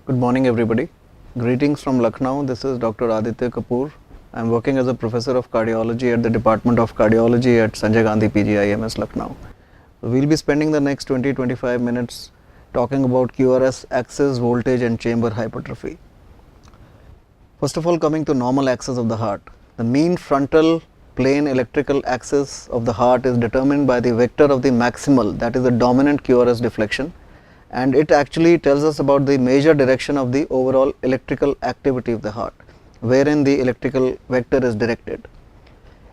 Good morning everybody. Greetings from Lucknow. This is Dr. Aditya Kapoor. I am working as a professor of cardiology at the Department of Cardiology at Sanjay Gandhi PGIMS Lucknow. We will be spending the next 20-25 minutes talking about QRS axis, voltage and chamber hypertrophy. First of all, coming to normal axis of the heart. The mean frontal plane electrical axis of the heart is determined by the vector of the maximal, that is the dominant QRS deflection, and it actually tells us about the major direction of the overall electrical activity of the heart, wherein the electrical vector is directed.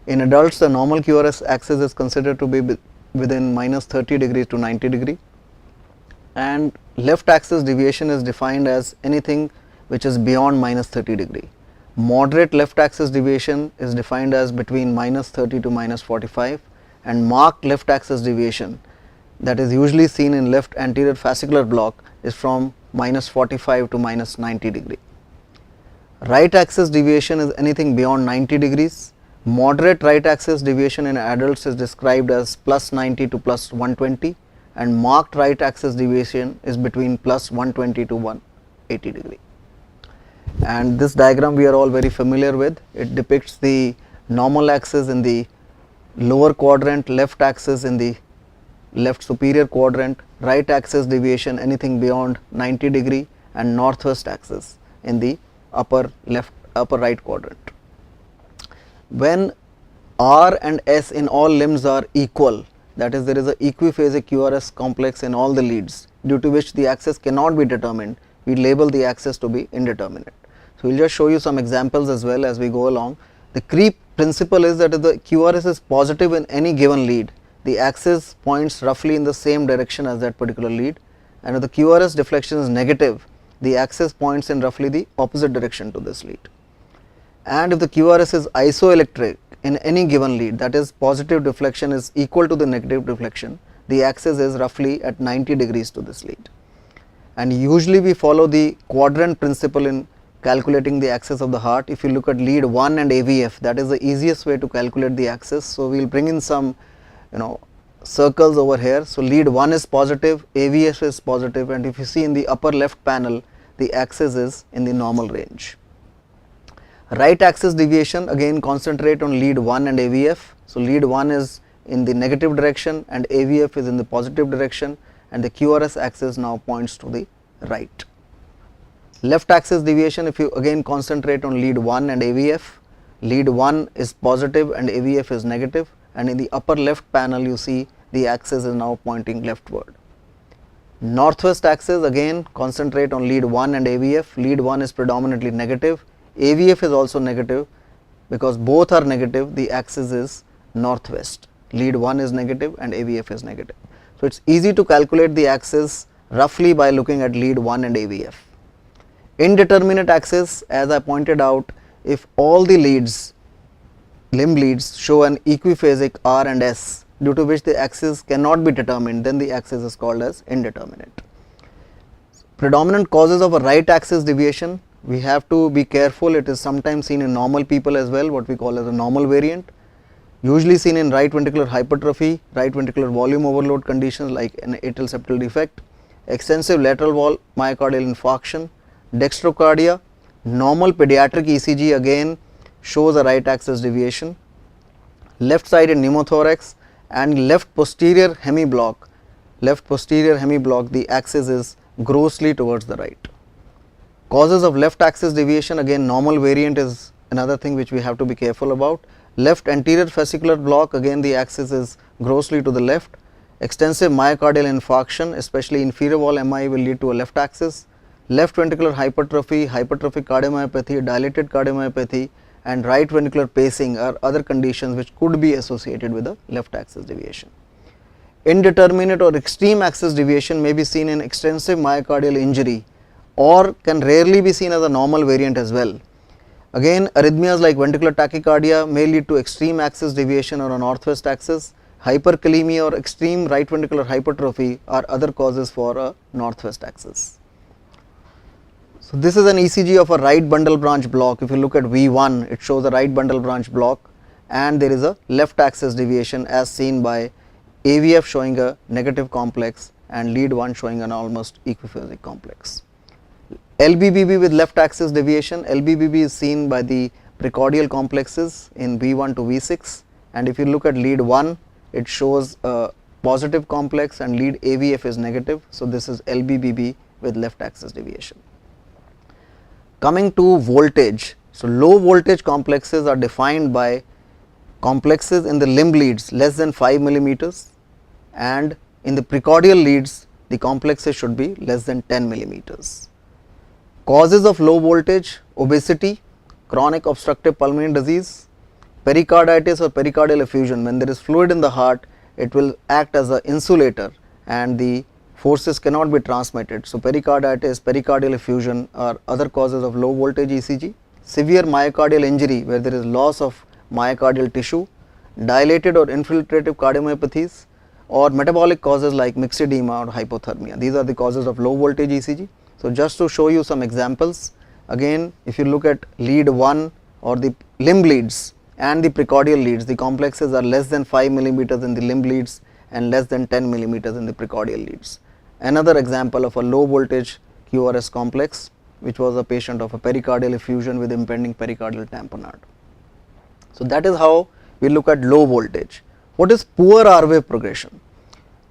In adults, the normal QRS axis is considered to be within minus 30 degrees to 90 degree, and left axis deviation is defined as anything which is beyond minus 30 degree. Moderate left axis deviation is defined as between minus 30 to minus 45, and marked left axis deviation, that is usually seen in left anterior fascicular block, is from minus 45 to minus 90 degree. Right axis deviation is anything beyond 90 degrees. Moderate right axis deviation in adults is described as plus 90 to plus 120, and marked right axis deviation is between plus 120 to 180 degree. And this diagram we are all very familiar with. It depicts the normal axis in the lower quadrant, left axis in the left superior quadrant, right axis deviation anything beyond 90 degree, and northwest axis in the upper right quadrant. When R and S in all limbs are equal, that is there is a equiphasic QRS complex in all the leads, due to which the axis cannot be determined, we label the axis to be indeterminate. So we will just show you some examples as well as we go along. The creep principle is that if the QRS is positive in any given lead, the axis points roughly in the same direction as that particular lead, and if the QRS deflection is negative, the axis points in roughly the opposite direction to this lead. And if the QRS is isoelectric in any given lead, that is positive deflection is equal to the negative deflection, the axis is roughly at 90 degrees to this lead. And usually we follow the quadrant principle in calculating the axis of the heart. If you look at lead 1 and AVF, that is the easiest way to calculate the axis. So we will bring in some circles over here. So lead 1 is positive, AVF is positive, and if you see in the upper left panel, the axis is in the normal range. Right axis deviation, again concentrate on lead 1 and AVF. So lead 1 is in the negative direction and AVF is in the positive direction, and the QRS axis now points to the right. Left axis deviation, if you again concentrate on lead 1 and AVF, lead 1 is positive and AVF is negative, and in the upper left panel you see the axis is now pointing leftward. Northwest axis, again concentrate on lead 1 and AVF. Lead 1 is predominantly negative, AVF is also negative. Because both are negative, the axis is northwest. Lead 1 is negative and AVF is negative. So it is easy to calculate the axis roughly by looking at lead 1 and AVF. Indeterminate axis, as I pointed out, if all the limb leads show an equiphasic R and S, due to which the axis cannot be determined, then the axis is called as indeterminate. Predominant causes of a right axis deviation, we have to be careful. It is sometimes seen in normal people as well, what we call as a normal variant, usually seen in right ventricular hypertrophy, right ventricular volume overload conditions like an atrial septal defect, extensive lateral wall myocardial infarction, dextrocardia. Normal pediatric ECG again shows a right axis deviation, left sided pneumothorax, and left posterior hemiblock, the axis is grossly towards the right. Causes of left axis deviation, again normal variant is another thing which we have to be careful about. Left anterior fascicular block, again the axis is grossly to the left. Extensive myocardial infarction, especially inferior wall MI, will lead to a left axis. Left ventricular hypertrophy, hypertrophic cardiomyopathy, dilated cardiomyopathy, and right ventricular pacing are other conditions which could be associated with a left axis deviation. Indeterminate or extreme axis deviation may be seen in extensive myocardial injury or can rarely be seen as a normal variant as well. Again, arrhythmias like ventricular tachycardia may lead to extreme axis deviation or a northwest axis. Hyperkalemia or extreme right ventricular hypertrophy are other causes for a northwest axis. So this is an ECG of a right bundle branch block. If you look at V1, it shows a right bundle branch block, and there is a left axis deviation as seen by AVF showing a negative complex and lead 1 showing an almost equiphasic complex. LBBB with left axis deviation. LBBB is seen by the precordial complexes in V1 to V6, and if you look at lead 1, it shows a positive complex and lead AVF is negative. So this is LBBB with left axis deviation. Coming to voltage, so low voltage complexes are defined by complexes in the limb leads less than 5 millimeters, and in the precordial leads the complexes should be less than 10 millimeters. Causes of low voltage: obesity, chronic obstructive pulmonary disease, pericarditis or pericardial effusion. When there is fluid in the heart, it will act as an insulator and the forces cannot be transmitted. So pericarditis, pericardial effusion are other causes of low voltage ECG. Severe myocardial injury where there is loss of myocardial tissue, dilated or infiltrative cardiomyopathies, or metabolic causes like myxedema or hypothermia. These are the causes of low voltage ECG. So just to show you some examples, again if you look at lead 1 or the limb leads and the precordial leads, the complexes are less than 5 millimeters in the limb leads and less than 10 millimeters in the precordial leads. Another example of a low voltage QRS complex, which was a patient of a pericardial effusion with impending pericardial tamponade. So that is how we look at low voltage. What is poor R wave progression?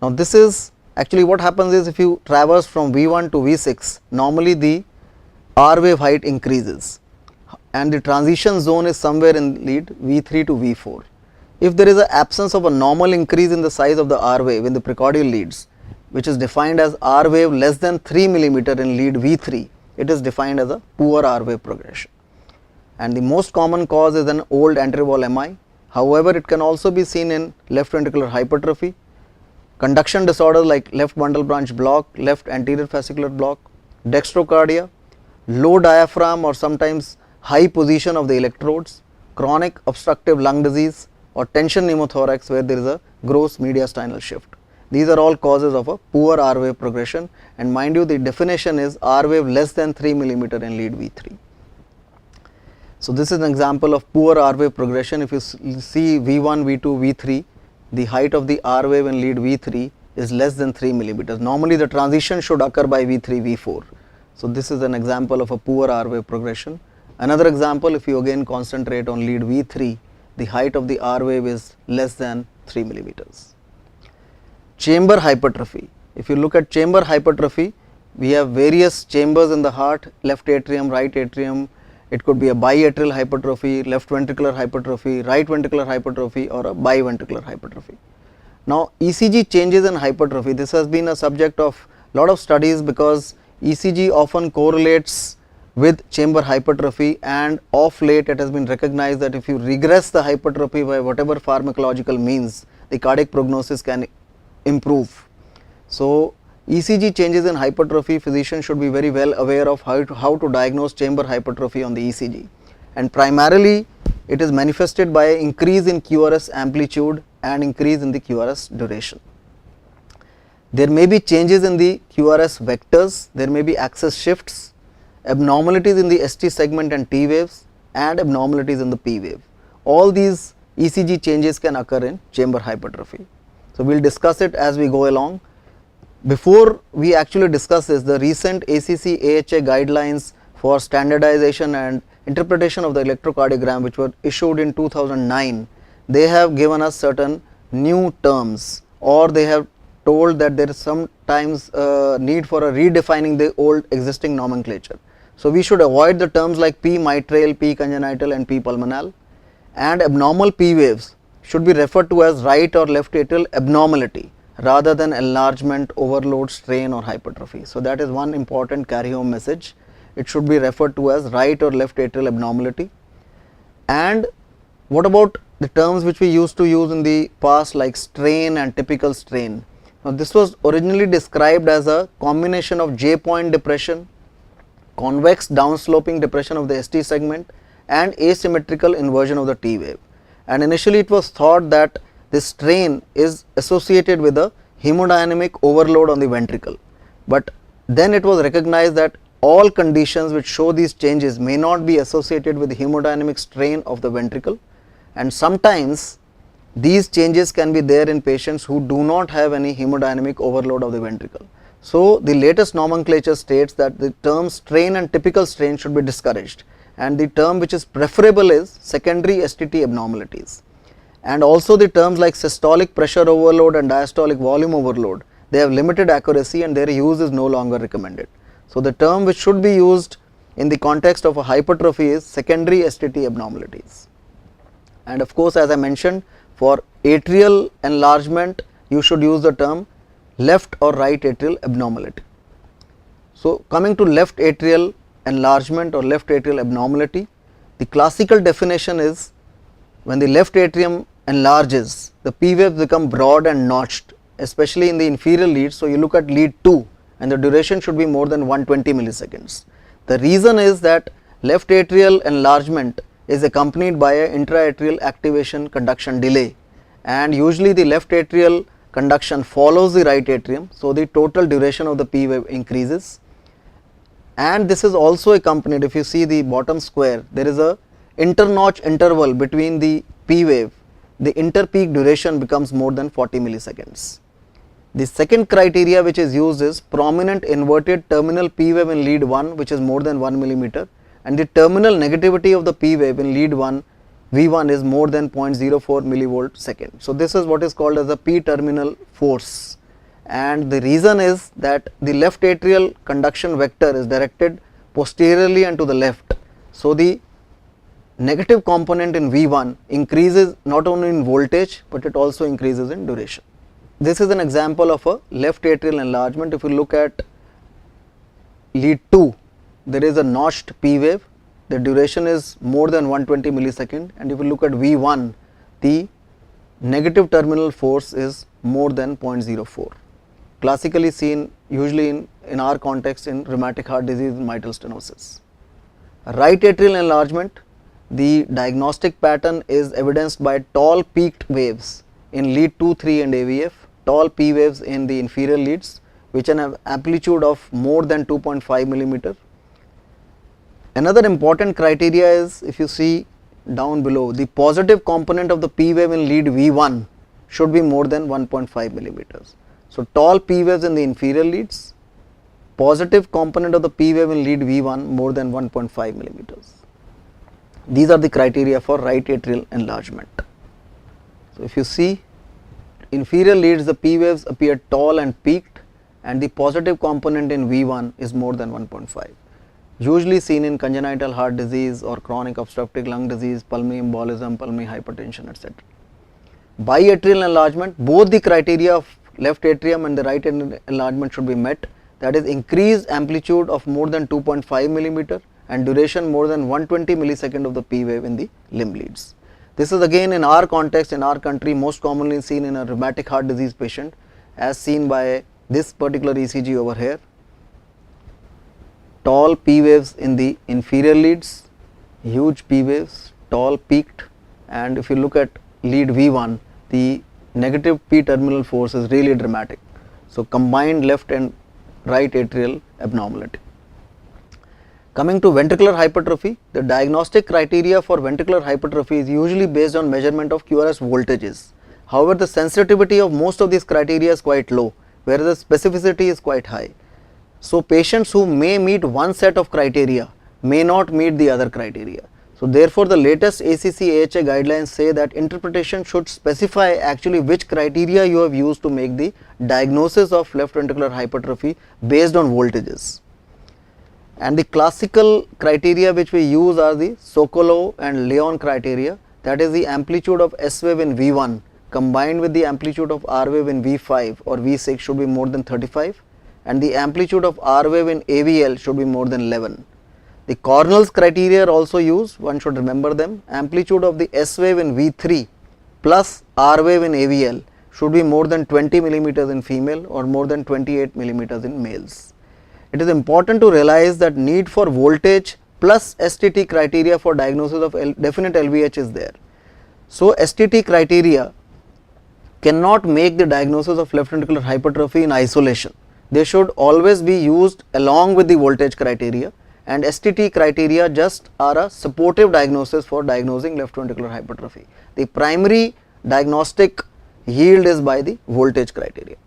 Now this is actually what happens is, if you traverse from V1 to V6, normally the R wave height increases and the transition zone is somewhere in lead V3 to V4. If there is an absence of a normal increase in the size of the R wave in the precordial leads, which is defined as R wave less than 3 millimeter in lead V3, it is defined as a poor R wave progression. And the most common cause is an old anterior wall MI. However, it can also be seen in left ventricular hypertrophy, conduction disorders like left bundle branch block, left anterior fascicular block, dextrocardia, low diaphragm or sometimes high position of the electrodes, chronic obstructive lung disease, or tension pneumothorax where there is a gross mediastinal shift. These are all causes of a poor R wave progression, and mind you, the definition is R wave less than 3 millimeter in lead V3. So this is an example of poor R wave progression. If you see V1, V2, V3, the height of the R wave in lead V3 is less than 3 millimeters. Normally the transition should occur by V3, V4. So this is an example of a poor R wave progression. Another example, if you again concentrate on lead V3, the height of the R wave is less than 3 millimeters. Chamber hypertrophy. If you look at chamber hypertrophy, we have various chambers in the heart: left atrium, right atrium. It could be a biatrial hypertrophy, left ventricular hypertrophy, right ventricular hypertrophy, or a biventricular hypertrophy. Now ECG changes in hypertrophy. This has been a subject of lot of studies because ECG often correlates with chamber hypertrophy, and of late it has been recognized that if you regress the hypertrophy by whatever pharmacological means, the cardiac prognosis can improve. So ECG changes in hypertrophy, physicians should be very well aware of how to diagnose chamber hypertrophy on the ECG, and primarily it is manifested by increase in QRS amplitude and increase in the QRS duration. There may be changes in the QRS vectors, there may be axis shifts, abnormalities in the ST segment and T waves, and abnormalities in the P wave. All these ECG changes can occur in chamber hypertrophy. So we will discuss it as we go along. Before we actually discuss this, the recent ACC AHA guidelines for standardization and interpretation of the electrocardiogram, which were issued in 2009, they have given us certain new terms, or they have told that there is sometimes need for a redefining the old existing nomenclature. So we should avoid the terms like P mitral, P congenital and P pulmonale, and abnormal P waves should be referred to as right or left atrial abnormality rather than enlargement, overload, strain or hypertrophy. So that is one important carry home message. It should be referred to as right or left atrial abnormality. And what about the terms which we used to use in the past like strain and typical strain? Now this was originally described as a combination of J point depression, convex downsloping depression of the ST segment, and asymmetrical inversion of the T wave. And initially it was thought that this strain is associated with a hemodynamic overload on the ventricle, but then it was recognized that all conditions which show these changes may not be associated with the hemodynamic strain of the ventricle, and sometimes these changes can be there in patients who do not have any hemodynamic overload of the ventricle. So the latest nomenclature states that the term strain and typical strain should be discouraged, and the term which is preferable is secondary STT abnormalities. And also the terms like systolic pressure overload and diastolic volume overload, they have limited accuracy and their use is no longer recommended. So the term which should be used in the context of a hypertrophy is secondary STT abnormalities. And of course, as I mentioned, for atrial enlargement you should use the term left or right atrial abnormality. So coming to left atrial enlargement or left atrial abnormality, the classical definition is when the left atrium enlarges, the P waves become broad and notched, especially in the inferior leads. So you look at lead 2 and the duration should be more than 120 milliseconds. The reason is that left atrial enlargement is accompanied by a intraatrial activation conduction delay, and usually the left atrial conduction follows the right atrium. So the total duration of the P wave increases, and this is also accompanied, if you see the bottom square, there is a internotch interval between the P wave, the interpeak duration becomes more than 40 milliseconds. The second criteria which is used is prominent inverted terminal P wave in lead 1 which is more than 1 millimeter, and the terminal negativity of the P wave in lead 1 V1 is more than 0.04 millivolt second. So this is what is called as a P terminal force, and the reason is that the left atrial conduction vector is directed posteriorly and to the left. So the negative component in V1 increases not only in voltage but it also increases in duration. This is an example of a left atrial enlargement. If you look at lead 2, there is a notched P wave, the duration is more than 120 millisecond, and if you look at V1, the negative terminal force is more than 0.04, classically seen usually in our context in rheumatic heart disease and mitral stenosis. Right atrial enlargement, the diagnostic pattern is evidenced by tall peaked waves in lead 2, 3 and AVF, tall P waves in the inferior leads which have amplitude of more than 2.5 millimeter. Another important criteria is, if you see down below, the positive component of the P wave in lead V1 should be more than 1.5 millimeters. So tall P waves in the inferior leads, positive component of the P wave in lead V1 more than 1.5 millimeters. These are the criteria for right atrial enlargement. So if you see inferior leads, the P waves appear tall and peaked, and the positive component in V1 is more than 1.5, usually seen in congenital heart disease or chronic obstructive lung disease, pulmonary embolism, pulmonary hypertension, etc. Biatrial enlargement, both the criteria of left atrium and the right atrial enlargement should be met, that is increased amplitude of more than 2.5 millimeter and duration more than 120 millisecond of the P wave in the limb leads. This is again in our context, in our country, most commonly seen in a rheumatic heart disease patient, as seen by this particular ECG over here. Tall P waves in the inferior leads, huge P waves, tall peaked, and if you look at lead V1, the negative P terminal force is really dramatic. So combined left and right atrial abnormality. Coming to ventricular hypertrophy, the diagnostic criteria for ventricular hypertrophy is usually based on measurement of QRS voltages. However, the sensitivity of most of these criteria is quite low, whereas the specificity is quite high. So patients who may meet one set of criteria may not meet the other criteria. So therefore, the latest ACC/AHA guidelines say that interpretation should specify actually which criteria you have used to make the diagnosis of left ventricular hypertrophy based on voltages. And the classical criteria which we use are the Sokolow and Leon criteria, that is the amplitude of S wave in V1 combined with the amplitude of R wave in V5 or V6 should be more than 35, and the amplitude of R wave in AVL should be more than 11. The Cornell's criteria are also used, one should remember them. Amplitude of the S wave in V3 plus R wave in AVL should be more than 20 millimeters in female or more than 28 millimeters in males. It is important to realize that need for voltage plus STT criteria for diagnosis of definite LVH is there. So STT criteria cannot make the diagnosis of left ventricular hypertrophy in isolation. They should always be used along with the voltage criteria, and STT criteria just are a supportive diagnosis for diagnosing left ventricular hypertrophy. The primary diagnostic yield is by the voltage criteria.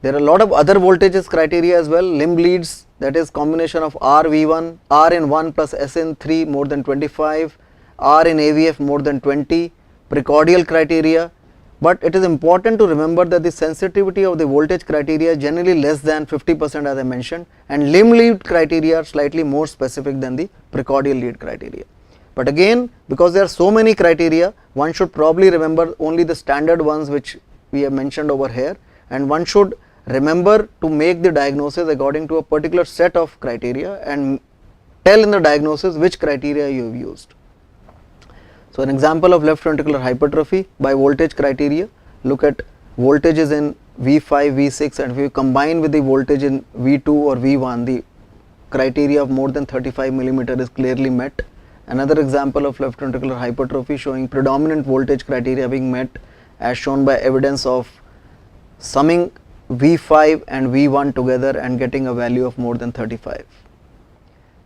There are a lot of other voltages criteria as well. Limb leads, that is combination of RV1, R in 1 plus S in 3 more than 25, R in AVF more than 20, precordial criteria. But it is important to remember that the sensitivity of the voltage criteria is generally less than 50% as I mentioned, and limb lead criteria are slightly more specific than the precordial lead criteria. But again, because there are so many criteria, one should probably remember only the standard ones which we have mentioned over here, and one should remember to make the diagnosis according to a particular set of criteria and tell in the diagnosis which criteria you have used. So, an example of left ventricular hypertrophy by voltage criteria, look at voltages in V5, V6, and if you combine with the voltage in V2 or V1, the criteria of more than 35 millimeter is clearly met. Another example of left ventricular hypertrophy showing predominant voltage criteria being met as shown by evidence of summing V5 and V1 together and getting a value of more than 35.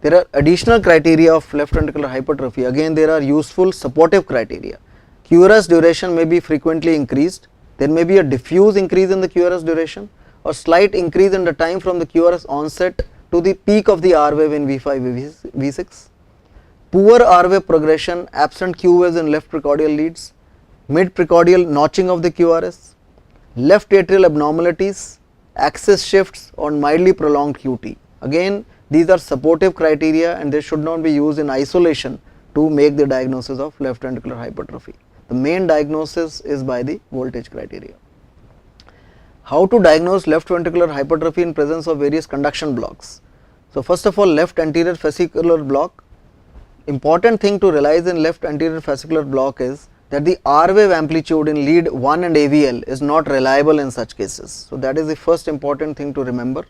There are additional criteria of left ventricular hypertrophy. Again, there are useful supportive criteria. QRS duration may be frequently increased. There may be a diffuse increase in the QRS duration or slight increase in the time from the QRS onset to the peak of the R wave in V5, V6. Poor R wave progression, absent Q waves in left precordial leads, mid precordial notching of the QRS, left atrial abnormalities, axis shifts or mildly prolonged QT. Again, these are supportive criteria and they should not be used in isolation to make the diagnosis of left ventricular hypertrophy. The main diagnosis is by the voltage criteria. How to diagnose left ventricular hypertrophy in presence of various conduction blocks? So, first of all, left anterior fascicular block. Important thing to realize in left anterior fascicular block is that the R wave amplitude in lead 1 and AVL is not reliable in such cases. So, that is the first important thing to remember,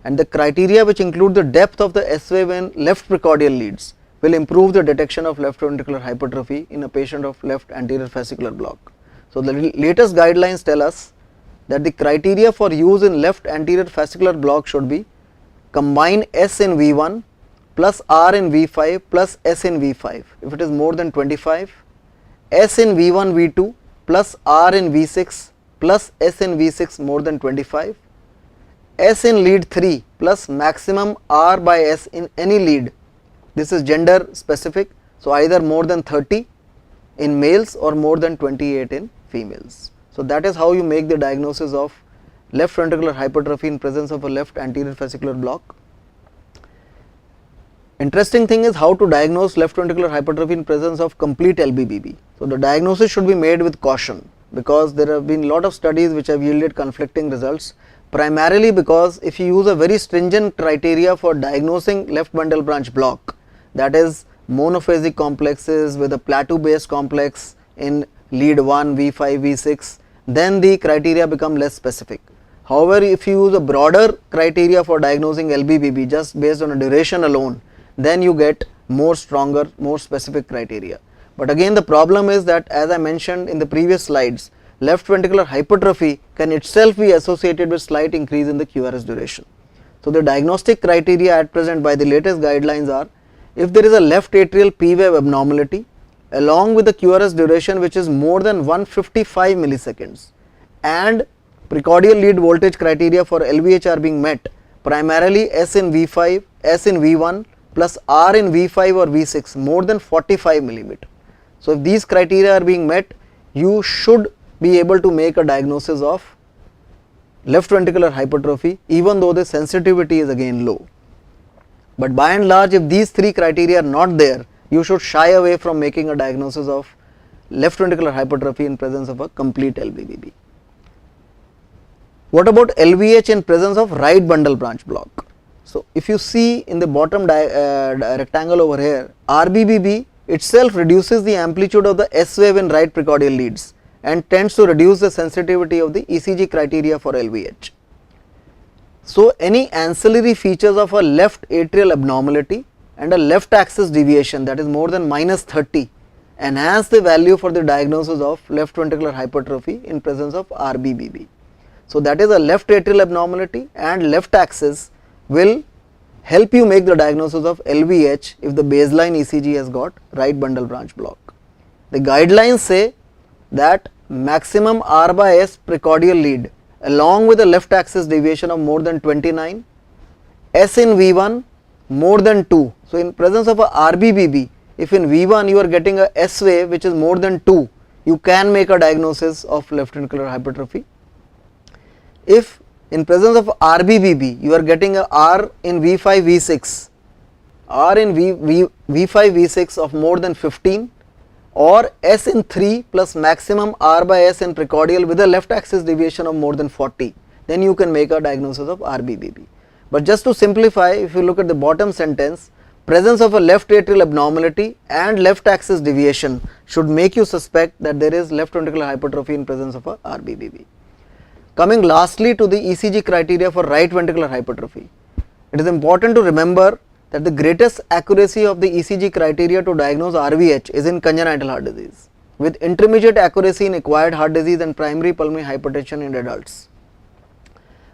and the criteria which include the depth of the S wave in left precordial leads will improve the detection of left ventricular hypertrophy in a patient of left anterior fascicular block. So, the latest guidelines tell us that the criteria for use in left anterior fascicular block should be combine S in V1 plus R in V5 plus S in V5. If it is more than 25, S in V1 V2 plus R in V6 plus S in V6 more than 25, S in lead 3 plus maximum R by S in any lead. This is gender specific, so either more than 30 in males or more than 28 in females. So, that is how you make the diagnosis of left ventricular hypertrophy in presence of a left anterior fascicular block. Interesting thing is how to diagnose left ventricular hypertrophy in presence of complete LBBB. So, the diagnosis should be made with caution because there have been lot of studies which have yielded conflicting results, primarily because if you use a very stringent criteria for diagnosing left bundle branch block, that is monophasic complexes with a plateau based complex in lead 1, V5, V6, then the criteria become less specific. However, if you use a broader criteria for diagnosing LBBB just based on a duration alone, then you get more stronger, more specific criteria. But again, the problem is that, as I mentioned in the previous slides, left ventricular hypertrophy can itself be associated with slight increase in the QRS duration. So, the diagnostic criteria at present by the latest guidelines are, if there is a left atrial P wave abnormality along with the QRS duration which is more than 155 milliseconds and precordial lead voltage criteria for LVH are being met, primarily S in V5, S in V1 plus R in V5 or V6 more than 45 millimeter. So, if these criteria are being met, you should be able to make a diagnosis of left ventricular hypertrophy even though the sensitivity is again low. But by and large, if these three criteria are not there, you should shy away from making a diagnosis of left ventricular hypertrophy in presence of a complete LBBB. What about LVH in presence of right bundle branch block? So, if you see in the bottom rectangle over here, RBBB itself reduces the amplitude of the S wave in right precordial leads and tends to reduce the sensitivity of the ECG criteria for LVH. So, any ancillary features of a left atrial abnormality and a left axis deviation, that is more than -30, enhance the value for the diagnosis of left ventricular hypertrophy in presence of RBBB. So, that is a left atrial abnormality and left axis will help you make the diagnosis of LVH if the baseline ECG has got right bundle branch block. The guidelines say that maximum R by S precordial lead along with a left axis deviation of more than 29, S in V1 more than 2. So in presence of a RBBB, if in V1 you are getting a S wave which is more than 2, you can make a diagnosis of left ventricular hypertrophy. If in presence of RBBB you are getting a R in V5 V6, R in V5 V6 of more than 15, or S in 3 plus maximum R by S in precordial with a left axis deviation of more than 40, then you can make a diagnosis of RBBB. But just to simplify, if you look at the bottom sentence, presence of a left atrial abnormality and left axis deviation should make you suspect that there is left ventricular hypertrophy in presence of a RBBB. Coming lastly to the ECG criteria for right ventricular hypertrophy, it is important to remember that the greatest accuracy of the ECG criteria to diagnose RVH is in congenital heart disease, with intermediate accuracy in acquired heart disease and primary pulmonary hypertension in adults.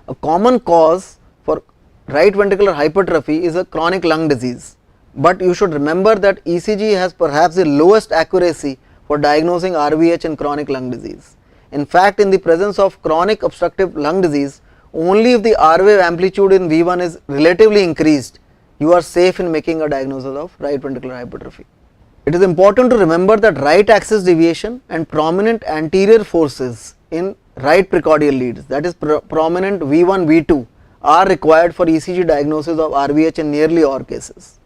A common cause for right ventricular hypertrophy is a chronic lung disease, but you should remember that ECG has perhaps the lowest accuracy for diagnosing RVH in chronic lung disease. In fact, in the presence of chronic obstructive lung disease, only if the R wave amplitude in V1 is relatively increased, you are safe in making a diagnosis of right ventricular hypertrophy. It is important to remember that right axis deviation and prominent anterior forces in right precordial leads, that is prominent V1, V2, are required for ECG diagnosis of RVH in nearly all cases.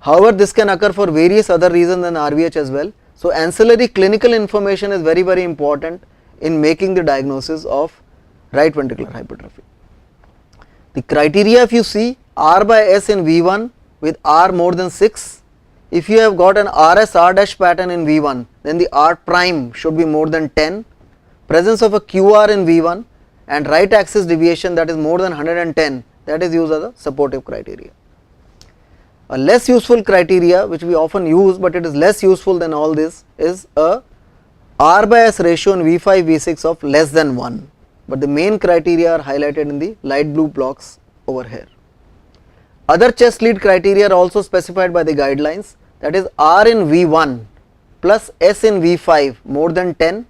However, this can occur for various other reasons than RVH as well. So, ancillary clinical information is very important in making the diagnosis of right ventricular hypertrophy. The criteria, if you see, R by S in V1 with R more than 6. If you have got an RS R dash pattern in V1, then the R prime should be more than 10. Presence of a QR in V1 and right axis deviation that is more than 110, that is used as a supportive criteria. A less useful criteria which we often use, but it is less useful than all this, is a R by S ratio in V5 V6 of less than 1, but the main criteria are highlighted in the light blue blocks over here. Other chest lead criteria are also specified by the guidelines, that is R in V1 plus S in V5 more than 10,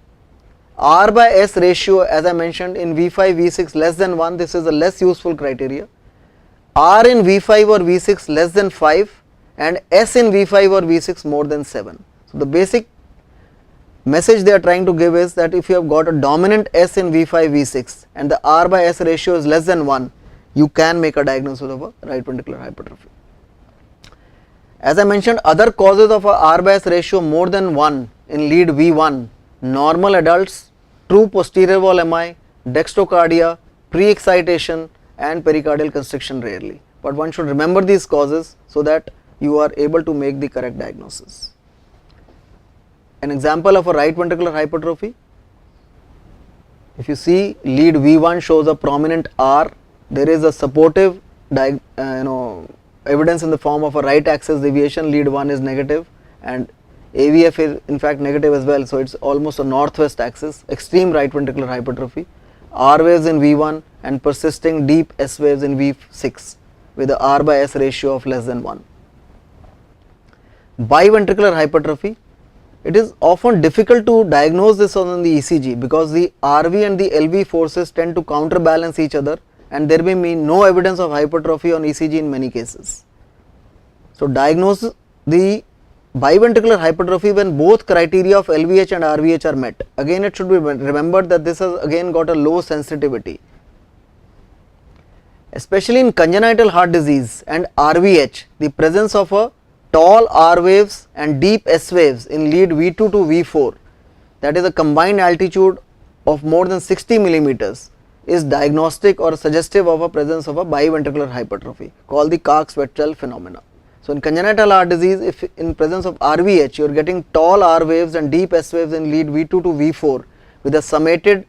R by S ratio as I mentioned in V5 V6 less than 1, this is a less useful criteria, R in V5 or V6 less than 5, and S in V5 or V6 more than 7. So, the basic message they are trying to give is that if you have got a dominant S in V5 V6 and the R by S ratio is less than 1, you can make a diagnosis of a right ventricular hypertrophy. As I mentioned, other causes of a R by S ratio more than 1 in lead V1, normal adults, true posterior wall MI, dextrocardia, pre-excitation and pericardial constriction rarely, but one should remember these causes so that you are able to make the correct diagnosis. An example of a right ventricular hypertrophy, if you see lead V1 shows a prominent R, there is a supportive evidence in the form of a right axis deviation, lead 1 is negative and AVF is in fact negative as well, so it is almost a northwest axis, extreme right ventricular hypertrophy, R waves in V1 and persisting deep S waves in V6 with a R by S ratio of less than 1. Biventricular hypertrophy, it is often difficult to diagnose this on the ECG because the RV and the LV forces tend to counterbalance each other and there may be no evidence of hypertrophy on ECG in many cases. So, diagnose the biventricular hypertrophy when both criteria of LVH and RVH are met. Again, it should be remembered that this has again got a low sensitivity. Especially in congenital heart disease and RVH, the presence of a tall R waves and deep S waves in lead V2 to V4, that is a combined altitude of more than 60 millimeters, is diagnostic or suggestive of a presence of a biventricular hypertrophy called the Cox-Wetzel phenomena. So, in congenital heart disease, if in presence of RVH you are getting tall R waves and deep S waves in lead V2 to V4 with a summated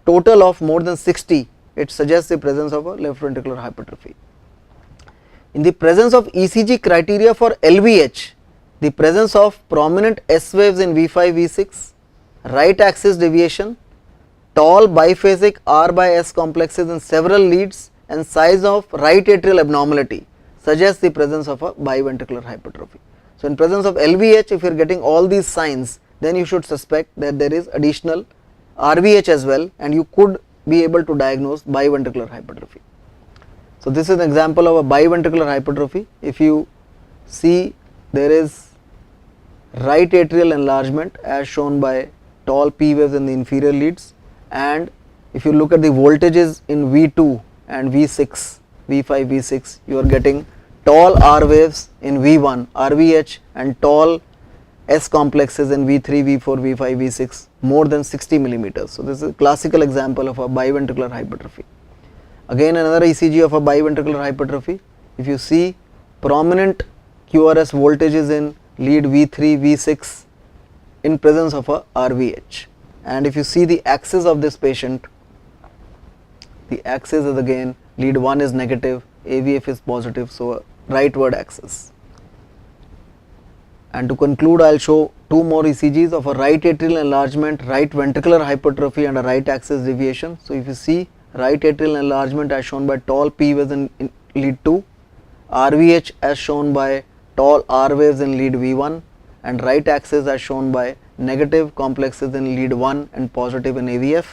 total of more than 60, it suggests the presence of a left ventricular hypertrophy. In the presence of ECG criteria for LVH, the presence of prominent S waves in V5 V6, right axis deviation, tall biphasic R by S complexes in several leads and size of right atrial abnormality suggests the presence of a biventricular hypertrophy. So, in presence of LVH, if you are getting all these signs, then you should suspect that there is additional RVH as well and you could be able to diagnose biventricular hypertrophy. So this is an example of a biventricular hypertrophy. If you see, there is right atrial enlargement as shown by tall P waves in the inferior leads, and if you look at the voltages in V2 and V6, V5, V6, you are getting tall R waves in V1, RVH, and tall S complexes in V3, V4, V5, V6 more than 60 millimeters. So this is a classical example of a biventricular hypertrophy. Again, another ECG of a biventricular hypertrophy. If you see prominent QRS voltages in lead V3, V6 in presence of a RVH, and if you see the axis of this patient, the axis is again lead 1 is negative, AVF is positive, so a rightward axis. And to conclude, I will show two more ECGs of a right atrial enlargement, right ventricular hypertrophy, and a right axis deviation. So if you see right atrial enlargement as shown by tall P waves in lead 2, RVH as shown by tall R waves in lead V1, and right axis as shown by negative complexes in lead 1 and positive in AVF.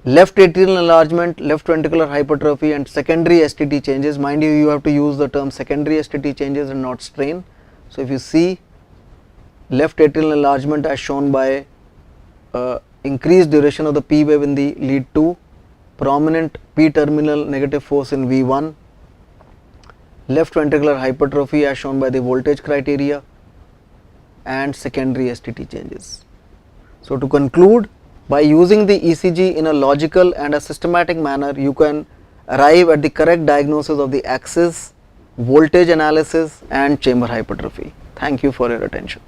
Left atrial enlargement, left ventricular hypertrophy, and secondary STT changes. Mind you, you have to use the term secondary STT changes and not strain. So if you see left atrial enlargement as shown by increased duration of the P wave in the lead 2, prominent P terminal negative force in V1, left ventricular hypertrophy as shown by the voltage criteria, and secondary STT changes. So to conclude, by using the ECG in a logical and a systematic manner, you can arrive at the correct diagnosis of the axis, voltage analysis, and chamber hypertrophy. Thank you for your attention.